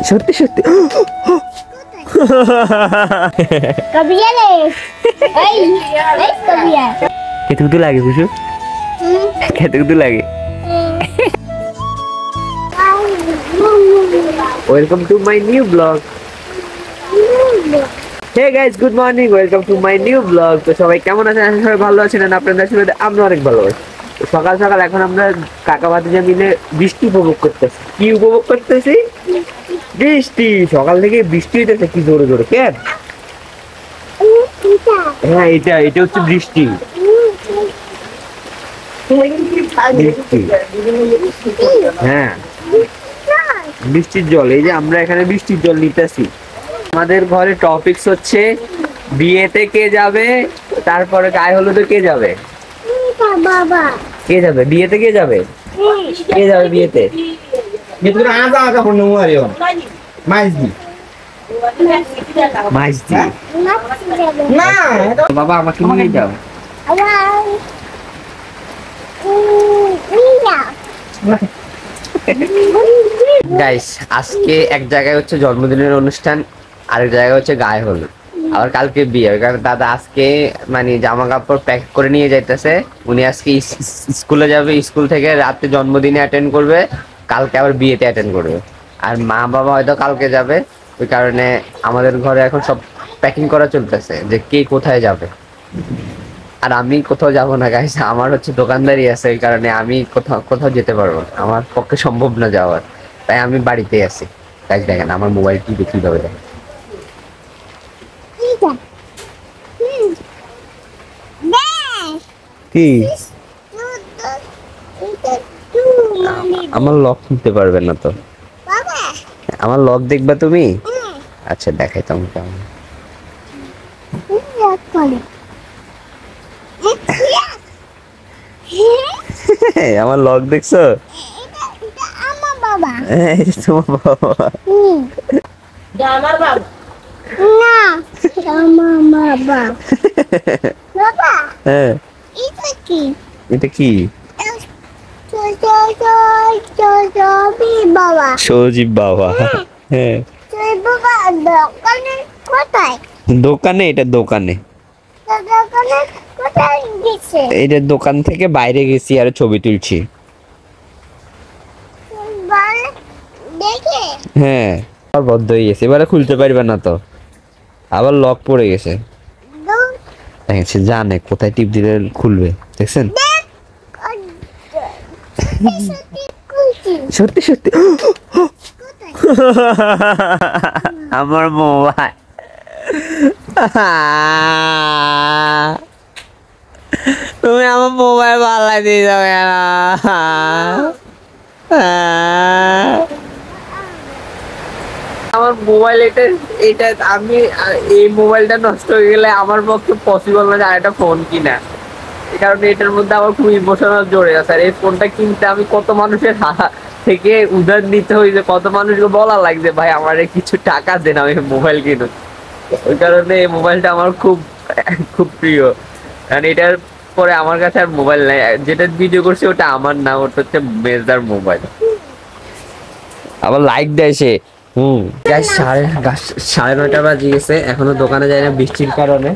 সত্যি সত্যি কেতুকু লাগে বুঝু কেতুকু লাগে welcome to my new blog Hey guys, good morning. Welcome to my new vlog. তো সবাই কেমন আছেন? সবাই ভালো আছেন না? আপনাদের আশীর্বাদে আমরা অনেক ভালো আছি। সকাল সকাল এখন আমরা কাকা ভাতিজা মিলে বৃষ্টি উপভোগ করতেছি। কি উপভোগ করতেছি? বৃষ্টি। সকাল থেকে বৃষ্টি হইতেছে কি জোরে জোরে। কেন? হ্যাঁ এটা হচ্ছে বৃষ্টি। হ্যাঁ বৃষ্টির জল। এই যে আমরা এখানে বৃষ্টির জল নিতেছি। আমাদের ঘরে টপিকস হচ্ছে বিয়েতে কে যাবে, তারপরে গায়ে হলুদে কে যাবে। কে যাবে বিয়েতে? কে যাবে? কে যাবে বিয়েতে? বাবা আমাকে নিয়ে যাও। গাইস আজকে এক জায়গায় হচ্ছে জন্মদিনের অনুষ্ঠান, আরেক জায়গায় হচ্ছে গায়ে হলুদ, আবার কালকে বিয়ে। কারণ দাদা আজকে মানে জামা কাপড় প্যাক করে নিয়ে যাইতেছে। উনি আজকে স্কুলে যাবে, স্কুল থেকে রাতে জন্মদিনে অ্যাটেন্ড করবে, কালকে আবার বিয়েতে অ্যাটেন্ড করবে। আর মা বাবা হয়তো কালকে যাবে। ওই কারণে আমাদের ঘরে এখন সব প্যাকিং করা চলতেছে যে কে কোথায় যাবে। আর আমি কোথাও যাবো না গাইস, আমার হচ্ছে দোকানদারি আছে, এই কারণে আমি কোথাও যেতে পারবো না, আমার পক্ষে সম্ভব না যাওয়ার। তাই আমি বাড়িতেই আছি। গাইস দেখেন আমার মোবাইল কি কিভাবে দেখেন। কি আমার লক নিতে পারবে না তো? আমার লক দেখবা তুমি? আচ্ছা দেখাই তোমাকে কেমন। আমার লক দেখছো? তোমার বাবা আমার বাবা না আমার বাবা বাবা হ্যাঁ এটা কি? এটা কি? বাবা সজীব বাবা। হ্যাঁ বাবা দোকানে কোথায়? দোকানে, এটা দোকানে। দোকানে কোথায় গেছে? এটা দোকান থেকে বাইরে গেছি আর ছবি তুলছি। দেখে হ্যাঁ আর বদ্ধ হয়ে গেছে, এবারে খুলতে পারবে না তো, আবার লক পড়ে গেছে। দেখেন জানে কোথায় টিপ দিলে খুলবে, দেখছেন? সত্যি সত্যি আমার মোবাইল। তুমি আমার মোবাইল পাল্লাই দিয়ে যাবে না। আমার মোবাইল এটা আমি এই মোবাইলটা নষ্ট হয়ে গেলে আমার পক্ষে পসিবল না যে আরেকটা ফোন কিনা। এই কারণে এটার মধ্যে আমার খুব ইমোশনাল জড়ে আছে। আর এই ফোনটা কিনতে আমি কত মানুষের থেকে উধার নিতে হয়েছে, কত মানুষকে বলা লাগছে ভাই আমার কিছু টাকা দেন আমি মোবাইল কিনুন। ওই কারণে এই মোবাইলটা আমার খুব খুব প্রিয়। কারণ এটার পরে আমার কাছে আর মোবাইল নাই, যেটা ভিডিও করছে ওটা আমার না, ওটা হচ্ছে মেজদার মোবাইল। আবার লাইক দেয় সে। সাড়ে 9টা বাজে গেছে, এখনো দোকানে যায় না বৃষ্টির কারণে।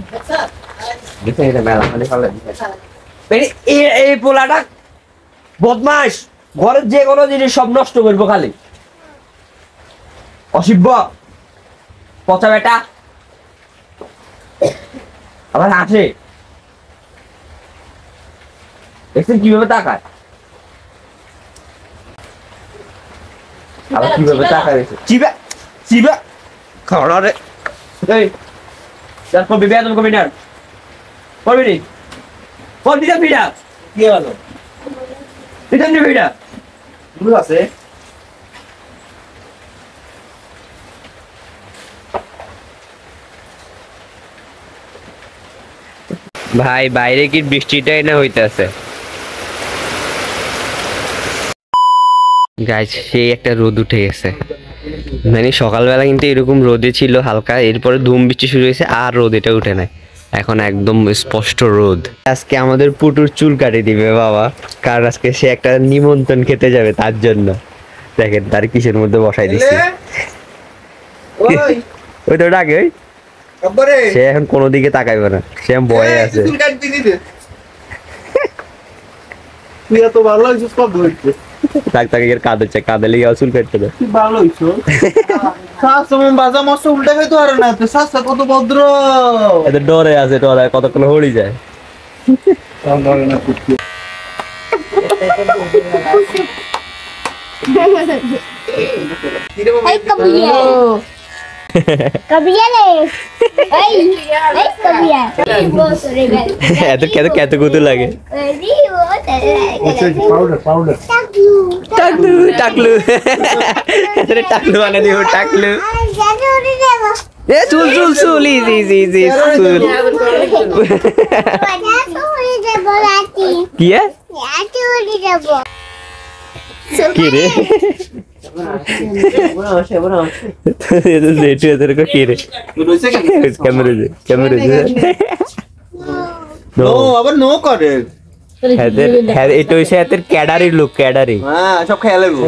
এই পোলাটা বদমাস, ঘরের যে কোনো জিনিস সব নষ্ট করবো খালি। অসিব্য পচা বেটা আবার আসে, দেখছেন কিভাবে তাকায়, আবার কিভাবে তাকায় দেখছে। চিবা চিবা খাওয়া রে করবি বেতন করবি না, করবি নি করবি না ভিড়া কি হলো বিধান ভিড়া গুলো আছে। ভাই বাইরে কি বৃষ্টিটাই না হইতেছে গাইস, সেই একটা রোদ উঠে গেছে। মানে সকালবেলা কিন্তু এরকম রোদে ছিল হালকা, এরপরে ধুম বৃষ্টি শুরু হয়েছে আর রোদ এটা উঠে নাই, এখন একদম স্পষ্ট রোদ। আজকে আমাদের পুটুর চুল কাটিয়ে দিবে বাবা, কারণ আজকে সে একটা নিমন্ত্রণ খেতে যাবে তার জন্য। দেখেন তার কিসের মধ্যে বসাই দিচ্ছে ওই ওই তো ডাকে ওই। আব্বারে সে এখন কোনো দিকে তাকাইবে না, সে এখন ভয়ে আছে। চুল কাটবি দিতে তুই এত ভালো হইছিস কব হইছে তাক তাকে এর কাঁদ হচ্ছে, কাঁদে লেগে চুল কাটতে দেয়। তুই ভালো হইছো শাস মন বাজা মস্ত উল্টা খাইতে পারে না তুই শাস কত ভদ্র এদের ডরে আছে, ডরে কতক্ষণ হড়ি যায়। ধরে না কুত্তি Ay, kabiya. Kabiya le. Ay, ay kabiya. Boss rebel. এত কত কত কুতু লাগে। Powder Taklu. টাকলু টাকলু এদের টাকলু বানা দিও টাকলু। Ay, jadi udah deh. এ চুল চুল চুল ইজি ইজি ইজি চুল। Wajah tuh udah deh berarti. কি এ? Ya tuh udah deh bo. কি রে? এদের লেটু এদের কো কি রে? রইছে কি ক্যামেরা দে। নো আবার নো করে এদের এটা হইছে এদের ক্যাডারি লুক, ক্যাডারি। হ্যাঁ সব খেয়ে লাগবো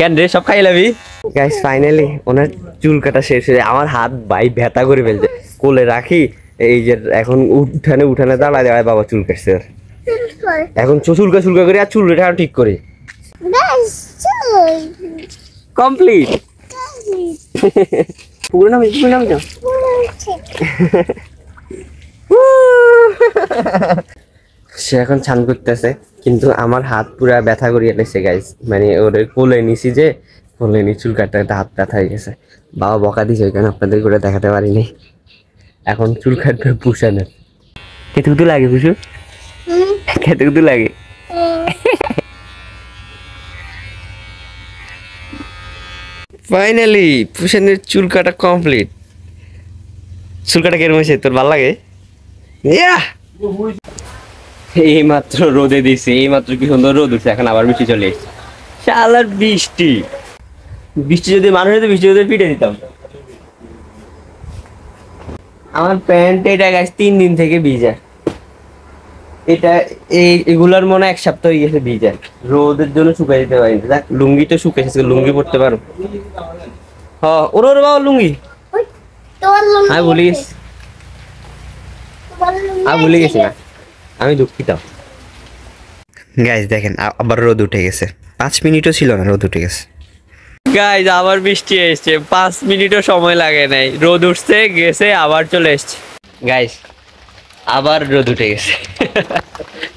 কেন রে সব খাই লাবি? গাইস ফাইনালি ওনার চুল কাটা শেষ হয়ে আমার হাত ভাই ব্যথা করে ফেলছে, কোলে রাখি এই যে এখন উঠানে উঠানে দাঁড়ায় দাঁড়ায় বাবা চুল কাটছে ওর। এখন চুলকা চুলকা করে আর চুল রেখা ঠিক করে Guys, cuy. কমপ্লিট। পুরো নাম না সে এখন ছান করতেছে, কিন্তু আমার হাত পুরা ব্যথা করিয়ে এনেছে গাইস। মানে ওরে কোলে নিছি যে কোলে নি চুল কাটতে হাত ব্যথা হয়ে গেছে। বাবা বকা দিছে কেন আপনাদের করে দেখাতে পারিনি। এখন চুল কাটবে পুষানের। কেতুকুতু লাগে পুষু, কেতুকুতু লাগে। ফাইনালি পুষানের চুল কাটা কমপ্লিট। চুল কাটা কেরম হয়েছে তোর ভালো লাগে? এই মাত্র রোদে দিছে, এই মাত্র কি সুন্দর রোদ উঠছে, এখন আবার বৃষ্টি চলে এসছে। শালার বৃষ্টি, বৃষ্টি যদি মানুষ হতো বৃষ্টি যদি পিটে দিতাম। আমার প্যান্ট এটা গাছ 3 দিন থেকে ভিজা, এটা এগুলার মনে 1 সপ্তাহ হয়ে গেছে ভিজা, রোদের জন্য শুকাই দিতে পারিনি। দেখ লুঙ্গি তো শুকাইছে, লুঙ্গি পরতে পারো। হ্যাঁ ওর ওর বাবা লুঙ্গি আমি ভুলে গেছি, আমি ভুলে গেছি না, আমি দুঃখিত। গাইজ দেখেন আবার রোদ উঠে গেছে, 5 মিনিটও ছিল না রোদ উঠে গেছে। গাইজ আবার বৃষ্টি এসছে, 5 মিনিটও সময় লাগে নাই, রোদ উঠছে গেছে আবার চলে এসছে। গাইজ আবার রোদ উঠে গেছে,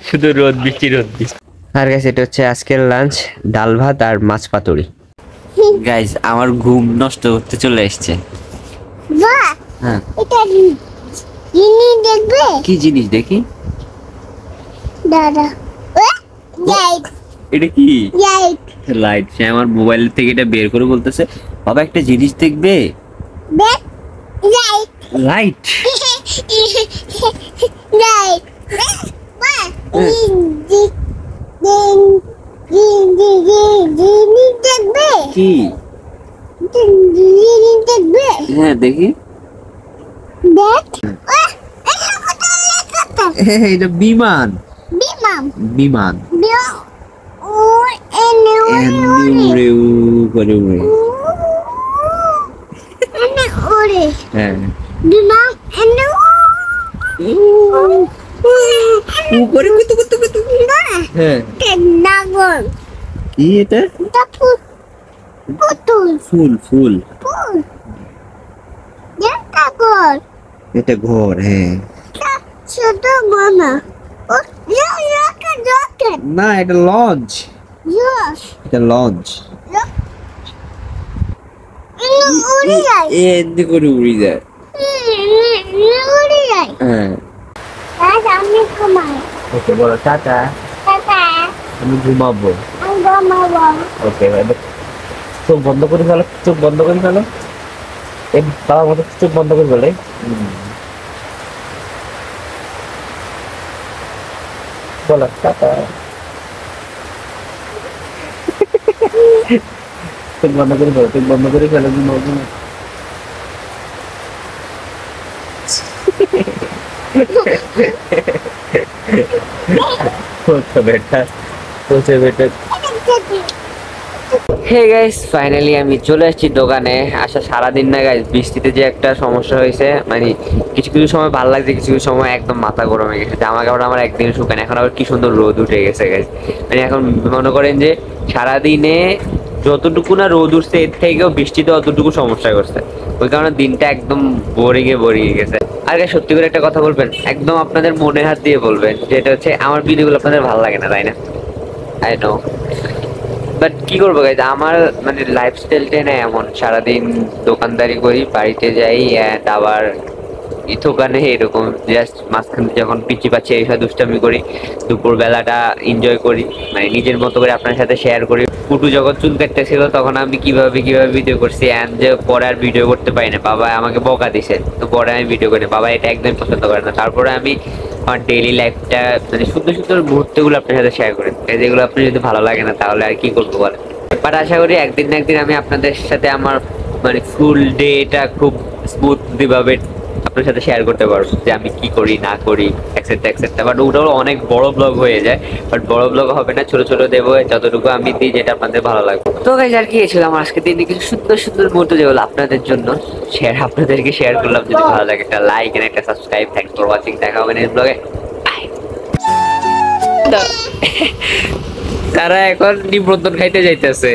শুধু রোদ বৃষ্টি রোদ বৃষ্টি। আর গাইজ এটা হচ্ছে আজকের লাঞ্চ, ডাল ভাত আর মাছ পাতুরি। গাইজ আমার ঘুম নষ্ট করতে চলে এসছে। Wah, হ্যাঁ এটা ini দেখবে? কি জিনিস দেখি? দাদা লাইট এটা কি? Light light. সে আমার মোবাইল থেকে এটা বের করে বলতেছে বাবা একটা জিনিস দেখবে। দেখ লাইট লাইট লাইট বাহ জিনি দেখবে? কি? জিনি দেখবে? হ্যাঁ দেখি। দেখ এটা কোথায় লেখা? এটা বিমান। বিমান বিমান ও এনে উড়ে করে উড়ে। এনে ওরে হ্যাঁ বিমান এনে উপরে কুতু কুতু কুতু। হ্যাঁ নাগর কি এটা? তারপর পুতুল ফুল ফুল। ফুল নাগর এটা ঘর। হ্যাঁ ছোট মামা ও রকেট রকেট না এটা লঞ্চ, ইয়স এটা লঞ্চ। উড়ে যায় এদিকে করে উড়ে যায়। উড়ে যায় হ্যাঁ আর আমি ঘুমাই ওকে বলো টাটা, টাটা আমি ঘুমাবো। আমি ঘুমাবো ওকে চোখ বন্ধ করে ফেলো, চোখ বন্ধ করে ফেলো। এই বাবা মতো চোখ বন্ধ করে ফেলে। বলো টাটা। চোখ বন্ধ করে ফেলো, চোখ বন্ধ করে ফেলো। বেটা বেটা হে গাইস, ফাইনালি আমি চলে আসছি দোকানে। আসা সারাদিন না গাইস, বৃষ্টিতে যে একটা সমস্যা হয়েছে, মানে কিছু কিছু সময় ভালো লাগছে, কিছু কিছু সময় একদম মাথা গরম হয়ে গেছে। জামা কাপড় আমার একদিন শুকায় না, এখন আবার কি সুন্দর রোদ উঠে গেছে গাইস। মানে এখন মনে করেন যে সারাদিনে যতটুকু না রোদ উঠছে, এর থেকেও বৃষ্টিতে অতটুকু সমস্যা করছে। ওই কারণে দিনটা একদম বোরিং গেছে। আর guys, সত্যি করে একটা কথা বলবেন, একদম আপনাদের মনে হাত দিয়ে বলবেন, যেটা হচ্ছে আমার ভিডিওগুলো আপনাদের ভালো লাগে না, তাই না? আই নো, বাট কি করবো গাইজ, আমার মানে লাইফস্টাইলটাই না এমন। সারাদিন দোকানদারি করি, বাড়িতে যাই, and আবার এই দোকানে এরকম জাস্ট মাঝখানে যখন পিচি পাচ্ছি এইসব দুষ্টামি করি, দুপুর বেলাটা এনজয় করি, মানে নিজের মতো করে আপনার সাথে শেয়ার করি। পুটু যখন চুল কাটতেছিল তখন আমি কিভাবে কিভাবে ভিডিও করছি, এন্ড যে পরে আর ভিডিও করতে পারি না, বাবা আমাকে বকা দিছে, তো পরে আমি ভিডিও করি, বাবা এটা একদমই পছন্দ করে না। তারপরে আমি আমার ডেইলি লাইফটা মানে সুন্দর সুন্দর মুহূর্তগুলো আপনার সাথে শেয়ার করি, যেগুলো আপনার যদি ভালো লাগে না তাহলে আর কি করবো বলেন। বাট আশা করি একদিন না একদিন আমি আপনাদের সাথে আমার মানে ফুল ডেটা খুব স্মুথলি ভাবে আপনার সাথে শেয়ার করতে পারবো, যে আমি কি করি না করি এক্সেট্রা এক্সেট্রা। বাট ওটাও অনেক বড় ব্লগ হয়ে যায়, বাট বড় ব্লগ হবে না, ছোট ছোট দেবো, যতটুকু আমি দিই যেটা আপনাদের ভালো লাগবে। তো গাইজ, আর কি ছিল আমার আজকে দিনে কিছু সুন্দর সুন্দর মুহূর্ত যেগুলো আপনাদের জন্য আপনাদেরকে শেয়ার করলাম। যদি ভালো লাগে একটা লাইক এন্ড একটা সাবস্ক্রাইব। থ্যাংকস ফর ওয়াচিং, দেখা হবে নেক্সট ব্লগে। তারা এখন নিমন্ত্রণ খাইতে যাইতেছে।